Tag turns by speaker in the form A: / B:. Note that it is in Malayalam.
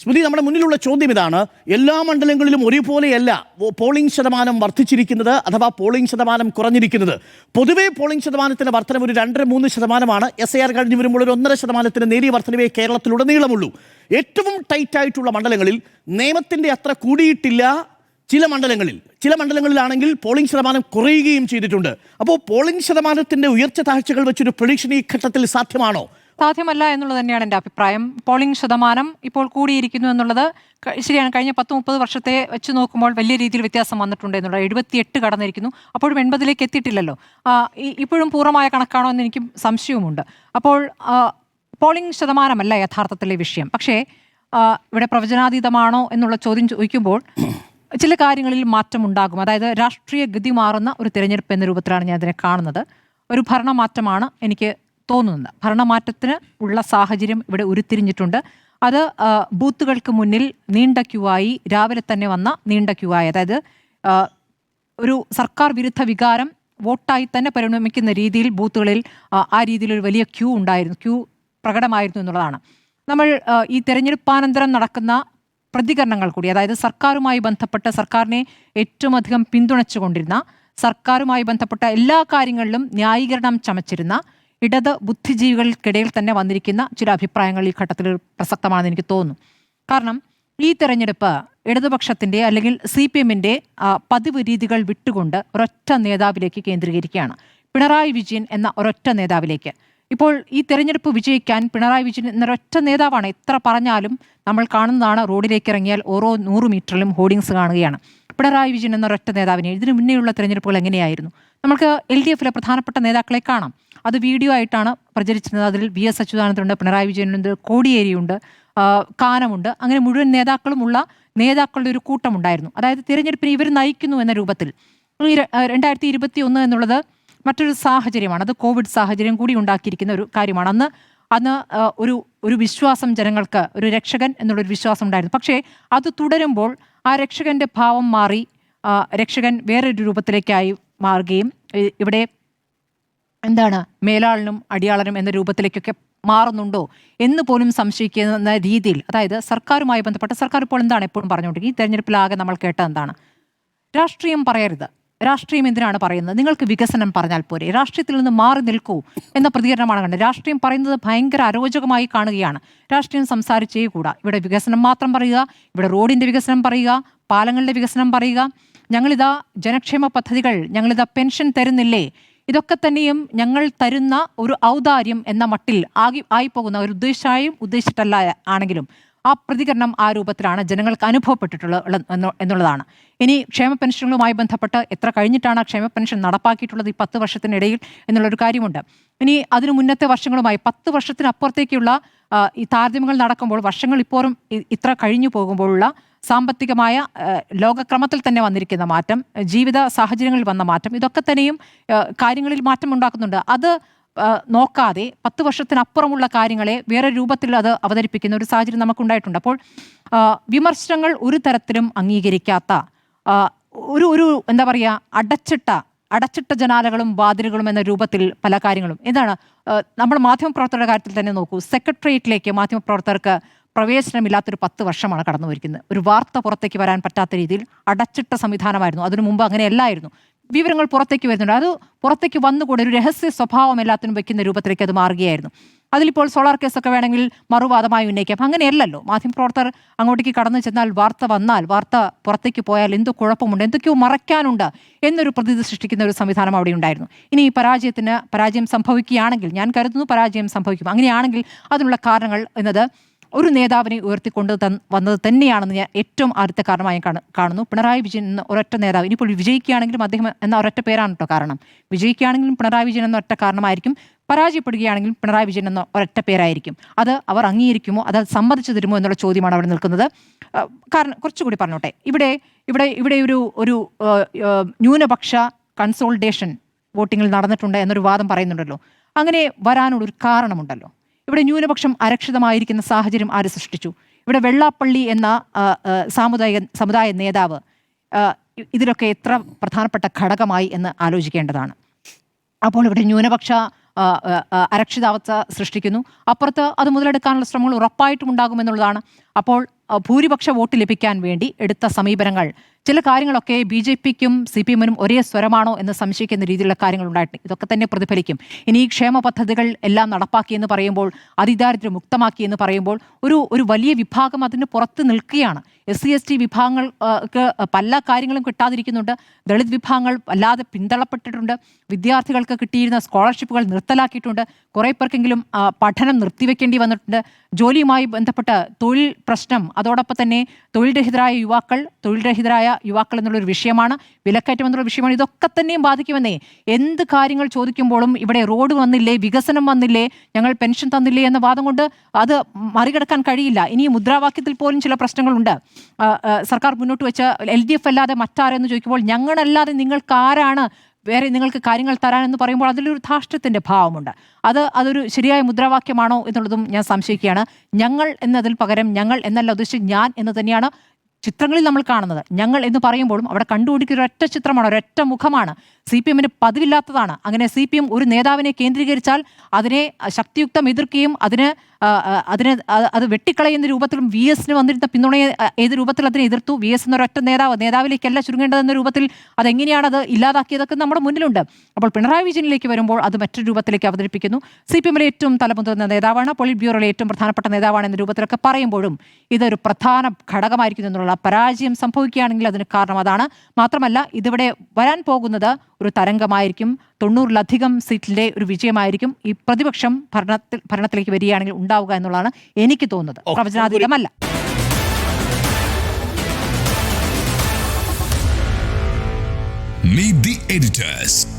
A: സ്മൃതി, നമ്മുടെ മുന്നിലുള്ള ചോദ്യം ഇതാണ്. എല്ലാ മണ്ഡലങ്ങളിലും ഒരുപോലെയല്ല പോളിംഗ് ശതമാനം വർദ്ധിച്ചിരിക്കുന്നത് അഥവാ പോളിംഗ് ശതമാനം കുറഞ്ഞിരിക്കുന്നത്. പൊതുവെ പോളിംഗ് ശതമാനത്തിന് വർധനം ഒരു 2-3% SIR കഴിഞ്ഞു വരുമ്പോൾ ഒരു 1.5% നേരിയ വർധനവേ കേരളത്തിലുടനീളമുള്ളൂ. ഏറ്റവും ടൈറ്റായിട്ടുള്ള മണ്ഡലങ്ങളിൽ നിയമത്തിൻ്റെ അത്ര കൂടിയിട്ടില്ല. ചില മണ്ഡലങ്ങളിലാണെങ്കിൽ പോളിംഗ് ശതമാനം കുറയുകയും ചെയ്തിട്ടുണ്ട്. അപ്പോൾ പോളിംഗ് ശതമാനത്തിൻ്റെ ഉയർച്ച താഴ്ചകൾ വെച്ചൊരു പ്രഡിക്ഷൻ ഈ ഘട്ടത്തിൽ സാധ്യമാണോ?
B: സാധ്യമല്ല എന്നുള്ളത് തന്നെയാണ് എൻ്റെ അഭിപ്രായം. പോളിംഗ് ശതമാനം ഇപ്പോൾ കൂടിയിരിക്കുന്നു എന്നുള്ളത് ശരിയാണ്. കഴിഞ്ഞ 10-30 വർഷത്തെ വെച്ച് നോക്കുമ്പോൾ വലിയ രീതിയിൽ വ്യത്യാസം വന്നിട്ടുണ്ട് എന്നുള്ളത്. 78 കടന്നിരിക്കുന്നു. അപ്പോഴും 80-ലേക്ക് എത്തിയിട്ടില്ലല്ലോ. ഇപ്പോഴും പൂർണ്ണമായ കണക്കാണോ എന്ന് എനിക്ക് സംശയവുമുണ്ട്. അപ്പോൾ പോളിംഗ് ശതമാനമല്ല യഥാർത്ഥത്തിലെ വിഷയം. പക്ഷേ ഇവിടെ പ്രവചനാതീതമാണോ എന്നുള്ള ചോദ്യം ചോദിക്കുമ്പോൾ ചില കാര്യങ്ങളിൽ മാറ്റമുണ്ടാകും. അതായത് രാഷ്ട്രീയ ഗതി മാറുന്ന ഒരു തിരഞ്ഞെടുപ്പ് എന്ന രൂപത്തിലാണ് ഞാൻ അതിനെ കാണുന്നത്. ഒരു ഭരണമാറ്റമാണ് എനിക്ക് തോന്നുന്നത്. ഭരണമാറ്റത്തിന് ഉള്ള സാഹചര്യം ഇവിടെ ഉരുത്തിരിഞ്ഞിട്ടുണ്ട്. അത് ബൂത്തുകൾക്ക് മുന്നിൽ നീണ്ട ക്യൂ ആയി, രാവിലെ തന്നെ വന്ന നീണ്ട ക്യൂ ആയി, അതായത് ഒരു സർക്കാർ വിരുദ്ധ വികാരം വോട്ടായി തന്നെ പരിണമിക്കുന്ന രീതിയിൽ ബൂത്തുകളിൽ ആ രീതിയിലൊരു വലിയ ക്യൂ ഉണ്ടായിരുന്നു, ക്യൂ പ്രകടമായിരുന്നു എന്നുള്ളതാണ്. നമ്മൾ ഈ തെരഞ്ഞെടുപ്പാനന്തരം നടക്കുന്ന പ്രതികരണങ്ങൾ കൂടി, അതായത് സർക്കാരുമായി ബന്ധപ്പെട്ട, സർക്കാരിനെ ഏറ്റവും അധികം പിന്തുണച്ചുകൊണ്ടിരുന്ന, സർക്കാരുമായി ബന്ധപ്പെട്ട എല്ലാ കാര്യങ്ങളിലും ന്യായീകരണം ചമച്ചിരുന്ന ഇടത് ബുദ്ധിജീവികൾക്കിടയിൽ തന്നെ വന്നിരിക്കുന്ന ചില അഭിപ്രായങ്ങൾ ഈ ഘട്ടത്തിൽ പ്രസക്തമാണെന്ന് എനിക്ക് തോന്നുന്നു. കാരണം ഈ തെരഞ്ഞെടുപ്പ് ഇടതുപക്ഷത്തിൻ്റെ അല്ലെങ്കിൽ CPM-ന്റെ പതിവ് രീതികൾ വിട്ടുകൊണ്ട് ഒരൊറ്റ നേതാവിലേക്ക് കേന്ദ്രീകരിക്കുകയാണ്, പിണറായി വിജയൻ എന്ന ഒരൊറ്റ നേതാവിലേക്ക്. ഇപ്പോൾ ഈ തെരഞ്ഞെടുപ്പ് വിജയിക്കാൻ പിണറായി വിജയൻ എന്നൊരൊറ്റ നേതാവാണ്. എത്ര പറഞ്ഞാലും നമ്മൾ കാണുന്നതാണ്, റോഡിലേക്ക് ഇറങ്ങിയാൽ ഓരോ 100 മീറ്ററിലും ഹോർഡിങ്സ് കാണുകയാണ്. പിണറായി വിജയൻ എന്നൊരൊറ്റ നേതാവിനെ ഇതിനു മുന്നേയുള്ള തെരഞ്ഞെടുപ്പുകൾ എങ്ങനെയായിരുന്നു? നമുക്ക് LDF-ലെ പ്രധാനപ്പെട്ട നേതാക്കളെ കാണാം. അത് വീഡിയോ ആയിട്ടാണ് പ്രചരിച്ചിരുന്നത്. അതിൽ VS അച്യുതാനന്ദനുണ്ട്, പിണറായി വിജയനുണ്ട്, കോടിയേരിയുണ്ട്, കാനമുണ്ട്. അങ്ങനെ മുഴുവൻ നേതാക്കളുമുള്ള നേതാക്കളുടെ ഒരു കൂട്ടമുണ്ടായിരുന്നു. അതായത് തിരഞ്ഞെടുപ്പിനെ ഇവർ നയിക്കുന്നു എന്ന രൂപത്തിൽ. 2021 എന്നുള്ളത് മറ്റൊരു സാഹചര്യമാണ്. അത് കോവിഡ് സാഹചര്യം കൂടി ഉണ്ടാക്കിയിരിക്കുന്ന ഒരു കാര്യമാണ്. അന്ന് ഒരു വിശ്വാസം ജനങ്ങൾക്ക്, ഒരു രക്ഷകൻ എന്നുള്ളൊരു വിശ്വാസം ഉണ്ടായിരുന്നു. പക്ഷേ അത് തുടരുമ്പോൾ ആ രക്ഷകൻ്റെ ഭാവം മാറി, രക്ഷകൻ വേറൊരു രൂപത്തിലേക്കായി മാറുകയും ഇവിടെ എന്താണ് മേലാളനും അടിയാളനും എന്ന രൂപത്തിലേക്കൊക്കെ മാറുന്നുണ്ടോ എന്ന് പോലും സംശയിക്കുന്ന രീതിയിൽ, അതായത് സർക്കാരുമായി ബന്ധപ്പെട്ട, സർക്കാർ ഇപ്പോൾ എന്താണ് എപ്പോഴും പറഞ്ഞുകൊണ്ടിരിക്കുന്നത്, ഈ തെരഞ്ഞെടുപ്പിലാകെ നമ്മൾ കേട്ടത് എന്താണ്? രാഷ്ട്രീയം പറയരുത്, രാഷ്ട്രീയം എന്തിനാണ് പറയുന്നത്, നിങ്ങൾക്ക് വികസനം പറഞ്ഞാൽ പോരെ, രാഷ്ട്രീയത്തിൽ നിന്ന് മാറി നിൽക്കൂ എന്ന പ്രതികരണമാണ് കണ്ടത്. രാഷ്ട്രീയം പറയുന്നത് ഭയങ്കര അരോചകമായി കാണുകയാണ്. രാഷ്ട്രീയം സംസാരിച്ചേ കൂടാ, ഇവിടെ വികസനം മാത്രം പറയുക, ഇവിടെ റോഡിൻ്റെ വികസനം പറയുക, പാലങ്ങളുടെ വികസനം പറയുക, ഞങ്ങളിതാ ജനക്ഷേമ പദ്ധതികൾ, ഞങ്ങളിതാ പെൻഷൻ തരുന്നില്ലേ, ഇതൊക്കെ തന്നെയും ഞങ്ങൾ തരുന്ന ഒരു ഔദാര്യം എന്ന മട്ടിൽ ആയിപ്പോകുന്ന ഒരു ഉദ്ദേശിച്ചിട്ടല്ല ആണെങ്കിലും ആ പ്രതികരണം ആ രൂപത്തിലാണ് ജനങ്ങൾക്ക് അനുഭവപ്പെട്ടിട്ടുള്ളത് എന്നുള്ളതാണ്. ഇനി ക്ഷേമ പെൻഷനുകളുമായി ബന്ധപ്പെട്ട് എത്ര കഴിഞ്ഞിട്ടാണ് ക്ഷേമ പെൻഷൻ നടപ്പാക്കിയിട്ടുള്ളത് ഈ 10 വർഷത്തിനിടയിൽ എന്നുള്ളൊരു കാര്യമുണ്ട്. ഇനി അതിനു മുന്നത്തെ വർഷങ്ങളുമായി 10 വർഷത്തിനപ്പുറത്തേക്കുള്ള ഈ താരതമ്യങ്ങൾ നടക്കുമ്പോൾ വർഷങ്ങൾ ഇപ്പോഴും ഇത്ര കഴിഞ്ഞു പോകുമ്പോഴുള്ള സാമ്പത്തികമായ ലോകക്രമത്തിൽ തന്നെ വന്നിരിക്കുന്ന മാറ്റം, ജീവിത സാഹചര്യങ്ങളിൽ വന്ന മാറ്റം, ഇതൊക്കെ തന്നെയും കാര്യങ്ങളിൽ മാറ്റം ഉണ്ടാക്കുന്നുണ്ട്. അത് നോക്കാതെ 10 വർഷത്തിനപ്പുറമുള്ള കാര്യങ്ങളെ വേറെ രൂപത്തിൽ അത് അവതരിപ്പിക്കുന്ന ഒരു സാഹചര്യം നമുക്കുണ്ടായിട്ടുണ്ട്. അപ്പോൾ വിമർശനങ്ങൾ ഒരു തരത്തിലും അംഗീകരിക്കാത്ത ഒരു എന്താ പറയുക, അടച്ചിട്ട ജനാലകളും വാതിലുകളും എന്ന രൂപത്തിൽ പല കാര്യങ്ങളും. എന്താണ് നമ്മൾ മാധ്യമപ്രവർത്തകരുടെ കാര്യത്തിൽ തന്നെ നോക്കൂ, സെക്രട്ടേറിയറ്റിലേക്ക് മാധ്യമപ്രവർത്തകർക്ക് പ്രവേശനമില്ലാത്തൊരു 10 വർഷമാണ് കടന്നു വരിക്കുന്നത്. ഒരു വാർത്ത പുറത്തേക്ക് വരാൻ പറ്റാത്ത രീതിയിൽ അടച്ചിട്ട സംവിധാനമായിരുന്നു. അതിനു മുമ്പ് അങ്ങനെയല്ലായിരുന്നു. വിവരങ്ങൾ പുറത്തേക്ക് വരുന്നുണ്ട്. അത് പുറത്തേക്ക് വന്നുകൂടെ ഒരു രഹസ്യ സ്വഭാവം എല്ലാത്തിനും വയ്ക്കുന്ന രൂപത്തിലേക്ക് അത് മാറുകയായിരുന്നു. അതിലിപ്പോൾ സോളാർ കേസൊക്കെ വേണമെങ്കിൽ മറുവാദമായി ഉന്നയിക്കാം. അങ്ങനെയല്ലല്ലോ. മാധ്യമപ്രവർത്തകർ അങ്ങോട്ടേക്ക് കടന്നു ചെന്നാൽ, വാർത്ത പുറത്തേക്ക് പോയാൽ എന്തോ കുഴപ്പമുണ്ട്, എന്തൊക്കെയോ മറയ്ക്കാനുണ്ട് എന്നൊരു പ്രതീതി സൃഷ്ടിക്കുന്ന ഒരു സംവിധാനം അവിടെ ഉണ്ടായിരുന്നു. ഇനി ഈ പരാജയം സംഭവിക്കുകയാണെങ്കിൽ, ഞാൻ കരുതുന്നു പരാജയം സംഭവിക്കും, അങ്ങനെയാണെങ്കിൽ അതിനുള്ള കാരണങ്ങൾ എന്നത് ഒരു നേതാവിനെ ഉയർത്തിക്കൊണ്ട് വന്നത് തന്നെയാണെന്ന് ഞാൻ ഏറ്റവും ആദ്യത്തെ കാരണമായി കാണുന്നു. പിണറായി വിജയൻ എന്ന ഒരൊറ്റ നേതാവ്, ഇനിയിപ്പോൾ വിജയിക്കുകയാണെങ്കിലും അദ്ദേഹം എന്ന ഒരൊറ്റ പേരാണ് കേട്ടോ കാരണം. വിജയിക്കുകയാണെങ്കിലും പിണറായി വിജയൻ എന്ന ഒറ്റ കാരണമായിരിക്കും, പരാജയപ്പെടുകയാണെങ്കിലും പിണറായി വിജയൻ എന്ന ഒരൊറ്റ പേരായിരിക്കും. അത് അവർ അംഗീകരിക്കുമോ, അത് സമ്മതിച്ചു തരുമോ എന്നുള്ള ചോദ്യമാണ് അവിടെ നിൽക്കുന്നത്. കാരണം കുറച്ചുകൂടി പറഞ്ഞോട്ടെ, ഇവിടെ ഒരു ന്യൂനപക്ഷ കൺസോൾട്ടേഷൻ വോട്ടിങ്ങിൽ നടന്നിട്ടുണ്ട് എന്നൊരു വാദം പറയുന്നുണ്ടല്ലോ. അങ്ങനെ വരാനുള്ളൊരു കാരണമുണ്ടല്ലോ. ഇവിടെ ന്യൂനപക്ഷം അരക്ഷിതമായിരിക്കുന്ന സാഹചര്യം ആര് സൃഷ്ടിച്ചു? ഇവിടെ വെള്ളാപ്പള്ളി എന്ന സമുദായ നേതാവ് ഇതിലൊക്കെ എത്ര പ്രധാനപ്പെട്ട ഘടകമായി എന്ന് ആലോചിക്കേണ്ടതാണ്. അപ്പോൾ ഇവിടെ ന്യൂനപക്ഷ അരക്ഷിതാവസ്ഥ സൃഷ്ടിക്കുന്നു. അപ്പുറത്ത് അത് മുതലെടുക്കാനുള്ള ശ്രമങ്ങൾ ഉറപ്പായിട്ടും ഉണ്ടാകുമെന്നുള്ളതാണ്. അപ്പോൾ ഭൂരിപക്ഷ വോട്ട് ലഭിക്കാൻ വേണ്ടി എടുത്ത സമീപനങ്ങൾ, ചില കാര്യങ്ങളൊക്കെ BJPക്കും CPM-നും ഒരേ സ്വരമാണോ എന്ന് സംശയിക്കുന്ന രീതിയിലുള്ള കാര്യങ്ങൾ ഉണ്ടായിട്ടുണ്ട്. ഇതൊക്കെ തന്നെ പ്രതിഫലിക്കും. ഇനി ഈ ക്ഷേമ പദ്ധതികൾ എല്ലാം നടപ്പാക്കിയെന്ന് പറയുമ്പോൾ, അതിദാരിദ്ര്യം മുക്തമാക്കി എന്ന് പറയുമ്പോൾ ഒരു വലിയ വിഭാഗം അതിന് പുറത്ത് നിൽക്കുകയാണ്. SC/ST വിഭാഗങ്ങൾക്ക് പല കാര്യങ്ങളും കിട്ടാതിരിക്കുന്നുണ്ട്. ദളിത് വിഭാഗങ്ങൾ വല്ലാതെ പിന്തള്ളപ്പെട്ടിട്ടുണ്ട്. വിദ്യാർത്ഥികൾക്ക് കിട്ടിയിരുന്ന സ്കോളർഷിപ്പുകൾ നിർത്തലാക്കിയിട്ടുണ്ട്. കുറേ പേർക്കെങ്കിലും പഠനം നിർത്തിവെക്കേണ്ടി വന്നിട്ടുണ്ട്. ജോലിയുമായി ബന്ധപ്പെട്ട തൊഴിൽ പ്രശ്നം, അതോടൊപ്പം തന്നെ തൊഴിൽരഹിതരായ യുവാക്കൾ എന്നുള്ളൊരു വിഷയമാണ്. വിലക്കയറ്റം എന്നുള്ള വിഷയമാണ്. ഇതൊക്കെ തന്നെയും ബാധിക്കുമെന്നേ. എന്ത് കാര്യങ്ങൾ ചോദിക്കുമ്പോഴും ഇവിടെ റോഡ് വന്നില്ലേ, വികസനം വന്നില്ലേ, ഞങ്ങൾ പെൻഷൻ തന്നില്ലേ എന്ന വാദം കൊണ്ട് അത് മറികടക്കാൻ കഴിയില്ല. ഇനി മുദ്രാവാക്യത്തിൽ പോലും ചില പ്രശ്നങ്ങളുണ്ട്. സർക്കാർ മുന്നോട്ട് വെച്ച LDF അല്ലാതെ മറ്റാരെന്ന് ചോദിക്കുമ്പോൾ ഞങ്ങളല്ലാതെ നിങ്ങൾക്ക് ആരാണ് വേറെ നിങ്ങൾക്ക് കാര്യങ്ങൾ തരാനെന്ന് പറയുമ്പോൾ അതിലൊരു ധാർഷ്ട്യത്തിൻ്റെ ഭാവമുണ്ട്. അതൊരു ശരിയായ മുദ്രാവാക്യമാണോ എന്നുള്ളതും ഞാൻ സംശയിക്കുകയാണ്. ഞങ്ങൾ എന്നതിൽ പകരം ഞങ്ങൾ എന്നല്ല ഉദ്ദേശിച്ച് ഞാൻ എന്ന് തന്നെയാണ് ചിത്രങ്ങളിൽ നമ്മൾ കാണുന്നത്. ഞങ്ങൾ എന്ന് പറയുമ്പോഴും അവിടെ കണ്ടുപിടിക്കുന്ന ഒരൊറ്റ ചിത്രമാണ്, ഒരൊറ്റ മുഖമാണ്. CPM-ന് പതിവില്ലാത്തതാണ്. അങ്ങനെ CPM ഒരു നേതാവിനെ കേന്ദ്രീകരിച്ചാൽ അതിനെ ശക്തിയുക്തം എതിർക്കുകയും അത് വെട്ടിക്കളയുന്ന രൂപത്തിലും VS-ന് വന്നിരുന്ന പിന്തുണയെ ഏത് രൂപത്തിൽ അതിനെ എതിർത്തു. VS എന്നൊരൊറ്റ നേതാവിലേക്കല്ല ചുരുങ്ങേണ്ടതെന്ന രൂപത്തിൽ അതെങ്ങനെയാണ് അത് ഇല്ലാതാക്കിയതൊക്കെ നമ്മുടെ മുന്നിലുണ്ട്. അപ്പോൾ പിണറായി വിജയനിലേക്ക് വരുമ്പോൾ അത് മറ്റൊരു രൂപത്തിലേക്ക് അവതരിപ്പിക്കുന്നു. CPM-ലെ ഏറ്റവും തലമുതിർന്ന നേതാവാണ്, പോളിറ്റ് ബ്യൂറോയിലെ ഏറ്റവും പ്രധാനപ്പെട്ട നേതാവാണ് എന്ന രൂപത്തിലൊക്കെ പറയുമ്പോഴും ഇതൊരു പ്രധാന ഘടകമായിരിക്കുന്നു എന്നുള്ള പരാജയം സംഭവിക്കുകയാണെങ്കിൽ അതിന് കാരണം അതാണ്. മാത്രമല്ല ഇതിവിടെ വരാൻ പോകുന്നത് ഒരു തരംഗമായിരിക്കും. 90-ലധികം സീറ്റിലെ ഒരു വിജയമായിരിക്കും ഈ പ്രതിപക്ഷം ഭരണത്തിലേക്ക് വരികയാണെങ്കിൽ ഉണ്ടാവുക എന്നുള്ളതാണ് എനിക്ക് തോന്നുന്നത്. പ്രവചനാതീതമല്ല.
C: Meet the editors.